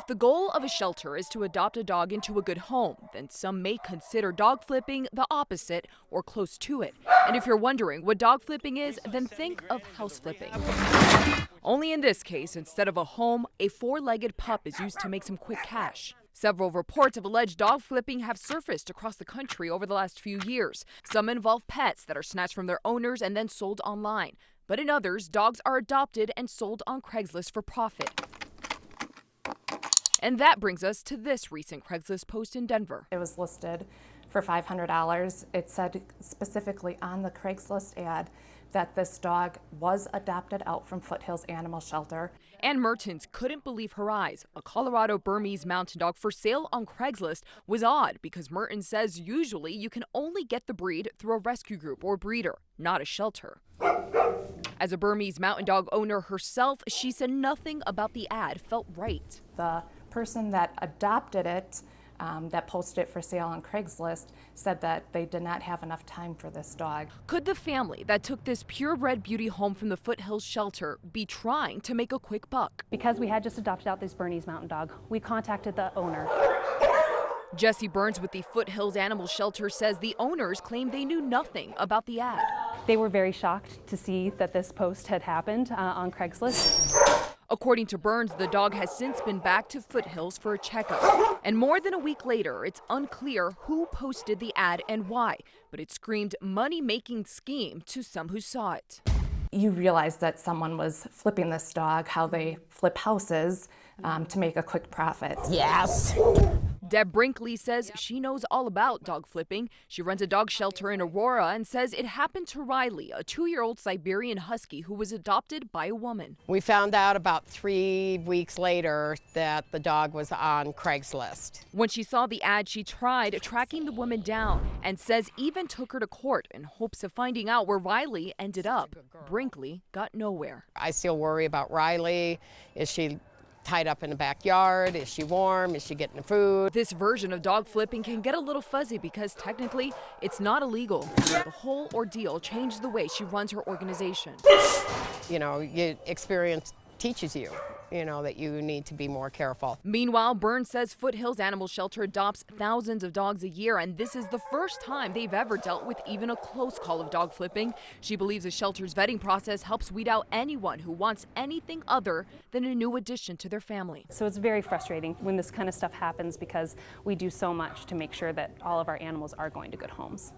If the goal of a shelter is to adopt a dog into a good home, then some may consider dog flipping the opposite or close to it. And if you're wondering what dog flipping is, then think of house flipping. Only in this case, instead of a home, a four-legged pup is used to make some quick cash. Several reports of alleged dog flipping have surfaced across the country over the last few years. Some involve pets that are snatched from their owners and then sold online. But in others, dogs are adopted and sold on Craigslist for profit. And that brings us to this recent Craigslist post in Denver. It was listed for $500. It said specifically on the Craigslist ad that this dog was adopted out from Foothills Animal Shelter. Ann Mertens couldn't believe her eyes. A Colorado Burmese mountain dog for sale on Craigslist was odd because Mertens says usually you can only get the breed through a rescue group or breeder, not a shelter. As a Burmese mountain dog owner herself, she said nothing about the ad felt right. The person that adopted it, that posted it for sale on Craigslist, said that they did not have enough time for this dog. Could the family that took this purebred beauty home from the Foothills shelter be trying to make a quick buck? Because we had just adopted out this Bernese mountain dog, we contacted the owner. Jesse Burns with the Foothills Animal Shelter says the owners claim they knew nothing about the ad. They were very shocked to see that this post had happened on Craigslist. According to Burns, the dog has since been back to Foothills for a checkup. And more than a week later, it's unclear who posted the ad and why, but it screamed money-making scheme to some who saw it. You realize that someone was flipping this dog, how they flip houses to make a quick profit. Yes. Deb Brinkley says she knows all about dog flipping. She runs a dog shelter in Aurora and says it happened to Riley, a 2-year-old Siberian Husky who was adopted by a woman. We found out about 3 weeks later that the dog was on Craigslist. When she saw the ad, she tried tracking the woman down and says even took her to court in hopes of finding out where Riley ended up. Brinkley got nowhere. I still worry about Riley. Is she tied up in the backyard? Is she warm? Is she getting the food? This version of dog flipping can get a little fuzzy because technically it's not illegal. The whole ordeal changed the way she runs her organization. You know, experience teaches you, that you need to be more careful. Meanwhile, Burns says Foothills Animal Shelter adopts thousands of dogs a year, and this is the first time they've ever dealt with even a close call of dog flipping. She believes the shelter's vetting process helps weed out anyone who wants anything other than a new addition to their family. So it's very frustrating when this kind of stuff happens because we do so much to make sure that all of our animals are going to good homes.